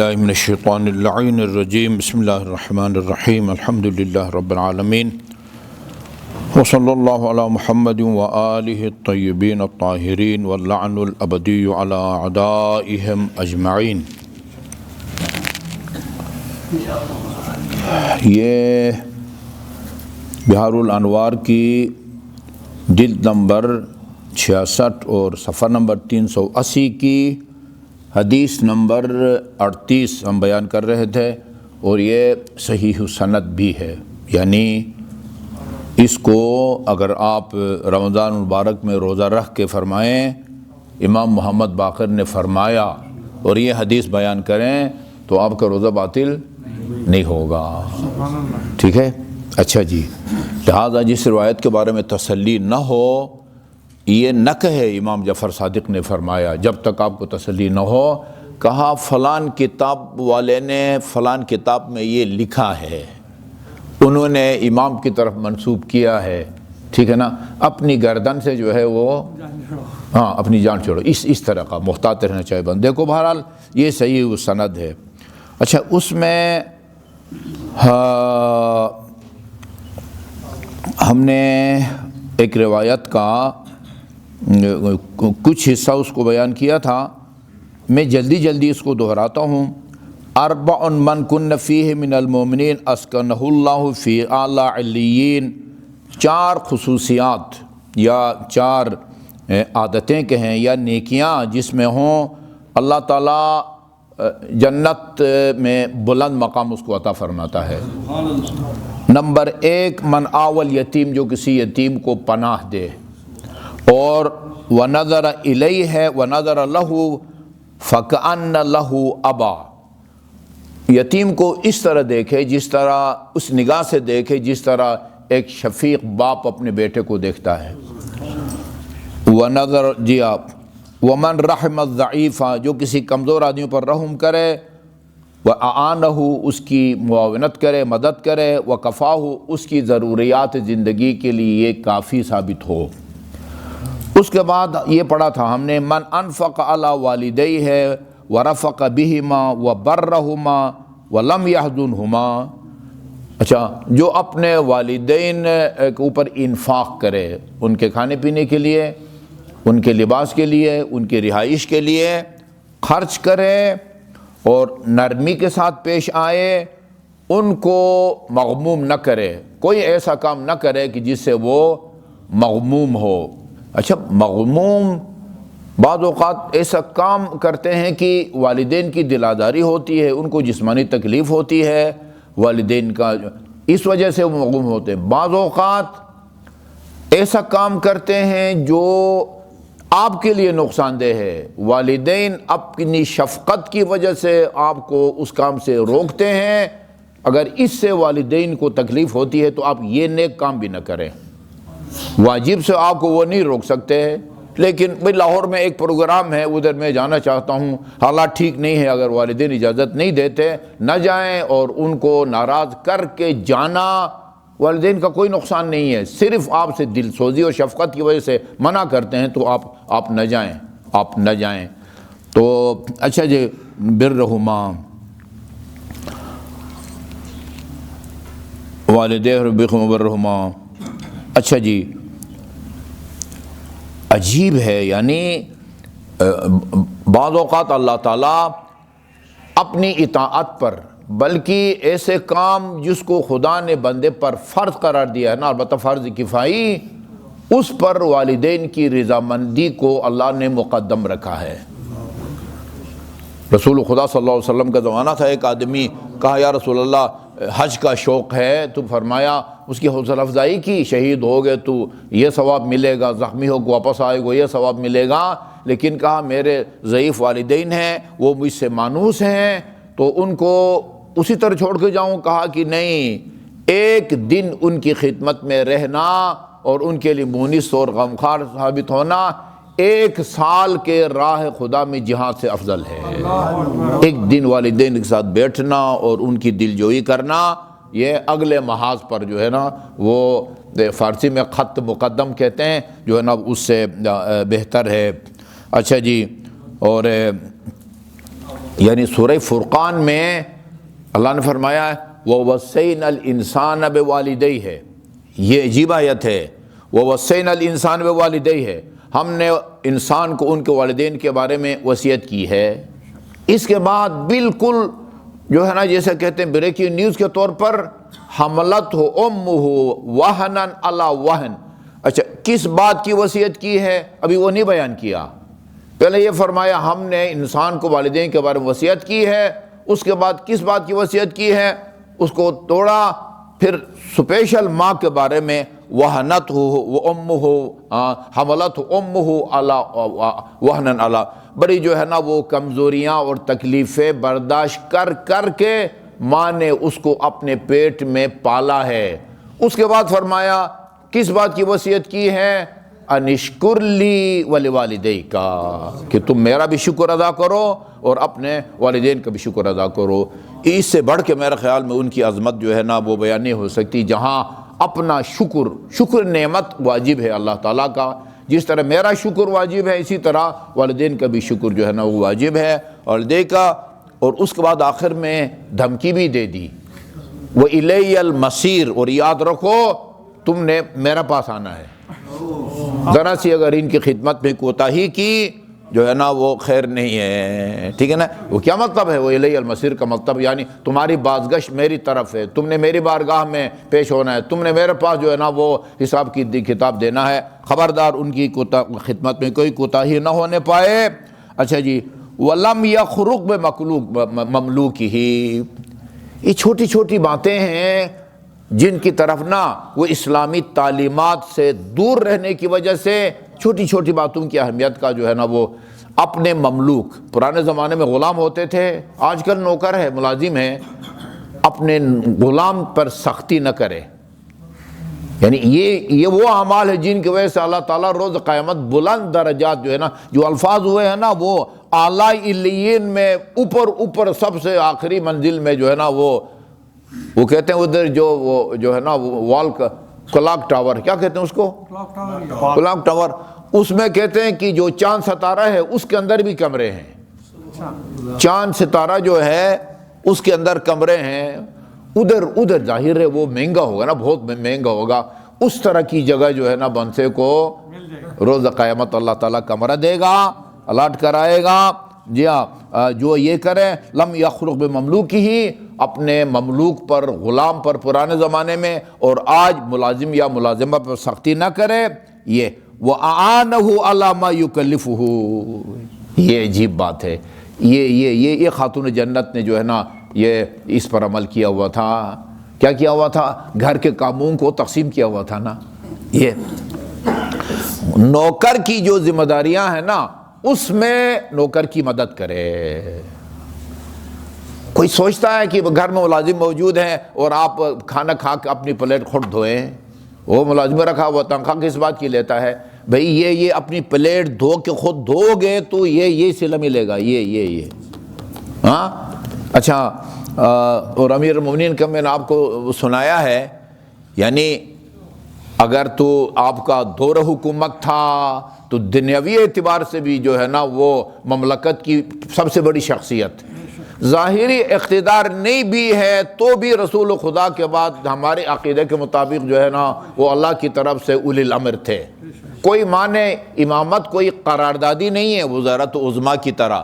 باللہ من الشیطان اللعین الرجیم بسم اللہ الرحمن الرحیم الحمدللہ رب العالمین وصلی اللہ علی محمد وآلہ الطیبین الطاہرین واللعن الابدی علی اعدائہم اجمعین۔ یہ بحار الانوار کی جلد نمبر 66 اور صفحہ نمبر 380 کی حدیث نمبر 38 ہم بیان کر رہے تھے، اور یہ صحیح سند بھی ہے، یعنی اس کو اگر آپ رمضان المبارک میں روزہ رکھ کے فرمائیں، امام محمد باقر نے فرمایا، اور یہ حدیث بیان کریں تو آپ کا روزہ باطل نہیں ہوگا۔ ٹھیک ہے، اچھا جی، لہذا جس روایت کے بارے میں تسلی نہ ہو، یہ نہ کہے امام جعفر صادق نے فرمایا جب تک آپ کو تسلی نہ ہو، کہا فلان کتاب والے نے فلان کتاب میں یہ لکھا ہے، انہوں نے امام کی طرف منسوب کیا ہے، ٹھیک ہے نا، اپنی گردن سے جو ہے وہ اپنی جان چھوڑو، اس طرح کا محتاط رہنا چاہیے بندے کو۔ بہرحال یہ صحیح سند ہے۔ اچھا، اس میں ہم نے ایک روایت کا کچھ حصہ اس کو بیان کیا تھا، میں جلدی اس کو دہراتا ہوں۔ اربع من کن فیہ من المؤمنین اسکنہ اللہ فی اعلی علیین، 4 خصوصیات یا 4 عادتیں کہیں یا نیکیاں جس میں ہوں، اللہ تعالیٰ جنت میں بلند مقام اس کو عطا فرماتا ہے۔ نمبر 1، من آول یتیم، جو کسی یتیم کو پناہ دے، اور وَنَظَرَ إِلَيْهِ وَنَظَرَ لَهُ فَكَأَنَّ لَهُ أَبَا، یتیم کو اس طرح دیکھے، جس طرح اس نگاہ سے دیکھے جس طرح ایک شفیق باپ اپنے بیٹے کو دیکھتا ہے۔ وَنَظَرَ جی آپ وَمَنْ رَحِمَ الضَّعِيفَ، جو کسی کمزور آدمیوں پر رحم کرے، وَأَعَانَهُ، اس کی معاونت کرے، مدد کرے، وَكَفَاهُ، اس کی ضروریات زندگی کے لیے یہ کافی ثابت ہو۔ اس کے بعد یہ پڑھا تھا ہم نے، من انفق علی والدیہ ورفق بہما وبرہما ولم یحزنہما، اچھا، جو اپنے والدین کے اوپر انفاق کرے، ان کے کھانے پینے کے لیے، ان کے لباس کے لیے، ان کی رہائش کے لیے خرچ کرے، اور نرمی کے ساتھ پیش آئے، ان کو مغموم نہ کرے، کوئی ایسا کام نہ کرے کہ جس سے وہ مغموم ہو۔ اچھا، مغموم بعض اوقات ایسا کام کرتے ہیں کہ والدین کی دل آزاری ہوتی ہے، ان کو جسمانی تکلیف ہوتی ہے والدین کا، اس وجہ سے وہ مغموم ہوتے ہیں۔ بعض اوقات ایسا کام کرتے ہیں جو آپ کے لیے نقصان دہ ہے، والدین اپنی شفقت کی وجہ سے آپ کو اس کام سے روکتے ہیں، اگر اس سے والدین کو تکلیف ہوتی ہے تو آپ یہ نیک کام بھی نہ کریں۔ واجب سے آپ کو وہ نہیں روک سکتے، لیکن بھئی لاہور میں ایک پروگرام ہے، ادھر میں جانا چاہتا ہوں، حالات ٹھیک نہیں ہے، اگر والدین اجازت نہیں دیتے نہ جائیں، اور ان کو ناراض کر کے جانا والدین کا کوئی نقصان نہیں ہے، صرف آپ سے دل سوزی اور شفقت کی وجہ سے منع کرتے ہیں تو آپ نہ جائیں۔ تو اچھا جی، برہما والدیہ ربکم برہما، اچھا جی، عجیب ہے، یعنی بعض اوقات اللہ تعالیٰ اپنی اطاعت پر، بلکہ ایسے کام جس کو خدا نے بندے پر فرض قرار دیا ہے نا، البتہ فرض کفائی، اس پر والدین کی رضامندی کو اللہ نے مقدم رکھا ہے۔ رسول خدا صلی اللہ علیہ وسلم کا زمانہ تھا، ایک آدمی کہا یا رسول اللہ حج کا شوق ہے، تو فرمایا، اس کی حوصلہ افزائی کی، شہید ہو گئے تو یہ ثواب ملے گا، زخمی ہو کے واپس آئے گا یہ ثواب ملے گا، لیکن کہا میرے ضعیف والدین ہیں، وہ مجھ سے مانوس ہیں، تو ان کو اسی طرح چھوڑ کے جاؤں؟ کہا کہ نہیں، ایک دن ان کی خدمت میں رہنا اور ان کے لیے مونس اور غمخوار ثابت ہونا 1 سال کے راہ خدا میں جہاد سے افضل ہے۔ ایک دن والدین کے ساتھ بیٹھنا اور ان کی دل جوئی کرنا، یہ اگلے محاذ پر جو ہے نا، وہ فارسی میں خط مقدم کہتے ہیں، جو ہے نا اس سے بہتر ہے۔ اچھا جی، اور یعنی سورہ فرقان میں اللہ نے فرمایا ہے وَوَصَّيْنَا الْإِنسَانَ بِوَالِدَيْهِ ہے، یہ عجیب آیت ہے، وَوَصَّيْنَا الْإِنسَانَ بِوَالِدَيْهِ ہے، ہم نے انسان کو ان کے والدین کے بارے میں وصیت کی ہے۔ اس کے بعد بالکل جو ہے نا جیسے کہتے ہیں بریکنگ نیوز کے طور پر حملتہ امہ وہنا علی وہن، اچھا کس بات کی وصیت کی ہے ابھی وہ نہیں بیان کیا، پہلے یہ فرمایا ہم نے انسان کو والدین کے بارے میں وصیت کی ہے، اس کے بعد کس بات کی وصیت کی ہے اس کو توڑا، پھر اسپیشل ماں کے بارے میں وہنتہ وامہ حملتہ امہ علی وہنا علی، بڑی جو ہے نا وہ کمزوریاں اور تکلیفیں برداشت کر کر کے ماں نے اس کو اپنے پیٹ میں پالا ہے۔ اس کے بعد فرمایا کس بات کی وصیت کی ہے، انشکر لی ولوالدیک، کہ تم میرا بھی شکر ادا کرو اور اپنے والدین کا بھی شکر ادا کرو۔ اس سے بڑھ کے میرے خیال میں ان کی عظمت جو ہے نا وہ بیان نہیں ہو سکتی، جہاں اپنا شکر نعمت واجب ہے اللہ تعالیٰ کا، جس طرح میرا شکر واجب ہے اسی طرح والدین کا بھی شکر جو ہے نا وہ واجب ہے والدین کا۔ اور اس کے بعد آخر میں دھمکی بھی دے دی وَإِلَيَّ الْمَصِيرُ، اور یاد رکھو تم نے میرے پاس آنا ہے، ذرا سی اگر ان کی خدمت میں کوتاہی کی جو ہے نا وہ خیر نہیں ہے، ٹھیک ہے نا۔ وہ کیا مطلب ہے وَإِلَيَّ الْمَصِيرُ کا مطلب یعنی تمہاری بازگشت میری طرف ہے، تم نے میری بارگاہ میں پیش ہونا ہے، تم نے میرے پاس جو ہے نا وہ حساب کی کتاب دینا ہے، خبردار ان کی خدمت میں کوئی کوتاہی نہ ہونے پائے۔ اچھا جی وَلَمْ يَخْرُقْ بِمَمْلُوكِهِ، یہ چھوٹی چھوٹی باتیں ہیں جن کی طرف نا وہ اسلامی تعلیمات سے دور رہنے کی وجہ سے چھوٹی چھوٹی باتوں کی اہمیت کا جو ہے نا وہ اپنے مملوک، پرانے زمانے میں غلام ہوتے تھے، آج کل نوکر ہے ملازم ہے، اپنے غلام پر سختی نہ کرے، یعنی یہ وہ اعمال ہے جن کی وجہ سے اللہ تعالیٰ روز قیامت بلند درجات جو ہے نا جو الفاظ ہوئے ہیں نا وہ اعلیٰ علیین میں اوپر سب سے آخری منزل میں جو ہے نا وہ کہتے ہیں ادھر جو ہے نا وال کا کلاک ٹاور، کیا کہتے ہیں اس کو، کلاک ٹاور، اس میں کہتے ہیں کہ جو چاند ستارہ ہے اس کے اندر بھی کمرے ہیں، چاند ستارہ جو ہے اس کے اندر کمرے ہیں، ادھر ظاہر ہے وہ مہنگا ہوگا نا، بہت مہنگا ہوگا، اس طرح کی جگہ جو ہے نا بندے کو روز قیامت اللہ تعالیٰ کمرہ دے گا، الاٹ کرائے گا۔ جی ہاں، جو یہ کرے لم یخرق بمملوکہ، اپنے مملوک پر غلام پر پرانے زمانے میں اور آج ملازم یا ملازمہ پر سختی نہ کرے، یہ وَأَعَانَهُ عَلَى مَا يُكَلِّفُهُ، یہ عجیب بات ہے، یہ خاتون جنت نے جو ہے نا یہ اس پر عمل کیا ہوا تھا، کیا کیا ہوا تھا، گھر کے کاموں کو تقسیم کیا ہوا تھا نا۔ یہ نوکر کی جو ذمہ داریاں ہیں نا اس میں نوکر کی مدد کرے۔ کوئی سوچتا ہے کہ گھر میں ملازم موجود ہیں اور آپ کھانا کھا کے اپنی پلیٹ خود دھوئیں، وہ ملازم رکھا ہوا تنخواہ کس بات کی لیتا ہے بھئی، یہ اپنی پلیٹ دھو کے خود دھو گے تو یہ صلہ ملے گا، یہ ہاں۔ اچھا، اور امیر المومنین کا میں نے آپ کو سنایا ہے، یعنی اگر تو آپ کا دور حکومت تھا تو دنیاوی اعتبار سے بھی جو ہے نا وہ مملکت کی سب سے بڑی شخصیت، ظاہری اقتدار نہیں بھی ہے تو بھی رسول خدا کے بعد ہمارے عقیدے کے مطابق جو ہے نا وہ اللہ کی طرف سے اولی الامر تھے، کوئی معنی امامت کوئی قراردادی نہیں ہے وزارت عظمیٰ کی طرح۔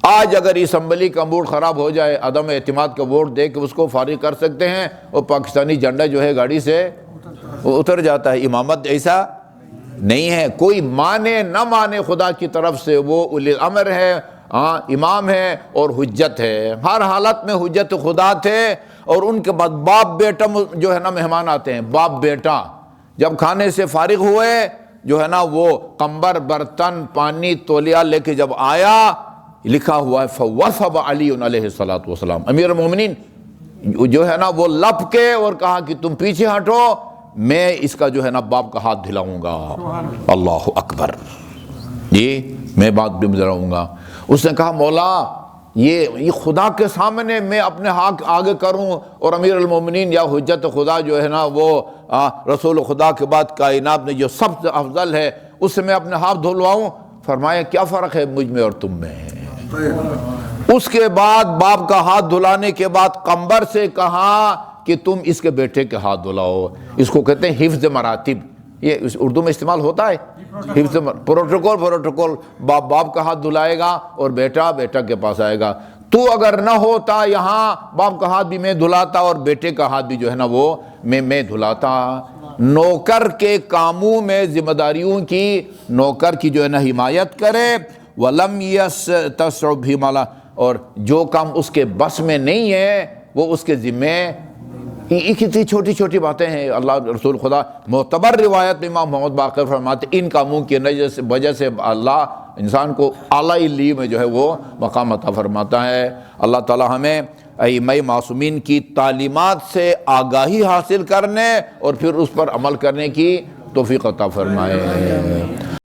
آج اگر اسمبلی کا موڈ خراب ہو جائے، عدم اعتماد کا ووٹ دے کے اس کو فارغ کر سکتے ہیں اور پاکستانی جھنڈا جو ہے گاڑی سے اتر جاتا ہے، امامت ایسا نہیں ہے، کوئی مانے نہ مانے خدا کی طرف سے وہ اولی الامر ہے، امام ہے اور حجت ہے، ہر حالت میں حجت خدا تھے۔ اور ان کے بعد باپ بیٹا جو ہے نا مہمان آتے ہیں، باپ بیٹا جب کھانے سے فارغ ہوئے جو ہے نا وہ قمبر برتن پانی تولیہ لے کے جب آیا، لکھا ہوا ہے فوثب علی علیہ الصلوۃ والسلام، امیر المومنین جو ہے نا وہ لپ کے اور کہا کہ تم پیچھے ہٹو، میں اس کا جو ہے نا باپ کا ہاتھ دھلاؤں گا، اللہ اکبر، جی میں بات بھی دلاؤں گا۔ اس نے کہا مولا یہ خدا کے سامنے میں اپنے ہاتھ آگے کروں اور امیر المومنین یا حجت خدا جو ہے نا وہ رسول خدا کے بعد کائنات میں جو سب سے افضل ہے اس سے میں اپنے ہاتھ دھلواؤں؟ فرمایا کیا فرق ہے مجھ میں اور تم میں؟ اس کے بعد باپ کا ہاتھ دھلانے کے بعد قمبر سے کہا کہ تم اس کے بیٹے کے ہاتھ دھلاؤ. اس کو کہتے ہیں حفظ مراتب. یہ اردو میں استعمال ہوتا ہے حفظ پروٹوکول. باپ کا ہاتھ دھلائے گا اور بیٹا کے پاس آئے گا. تو اگر نہ ہوتا یہاں باپ کا ہاتھ بھی میں دھلاتا اور بیٹے کا ہاتھ بھی جو ہے نا وہ میں دھلاتا. نوکر کے کاموں میں ذمہ داریوں کی نوکر کی جو ہے نا حمایت کرے. وَلَمْ يَسْتَسْعُ بِهِ، اور جو کام اس کے بس میں نہیں ہے وہ اس کے ذمے. یہ کتنی چھوٹی چھوٹی باتیں ہیں. اللہ رسول خدا معتبر روایت میں امام محمد باقر فرماتے ان کاموں کی وجہ سے اللہ انسان کو اعلیٰ علی میں جو ہے وہ مقام عطا فرماتا ہے. اللہ تعالی ہمیں ائمہ معصومین کی تعلیمات سے آگاہی حاصل کرنے اور پھر اس پر عمل کرنے کی توفیق عطا فرمائے.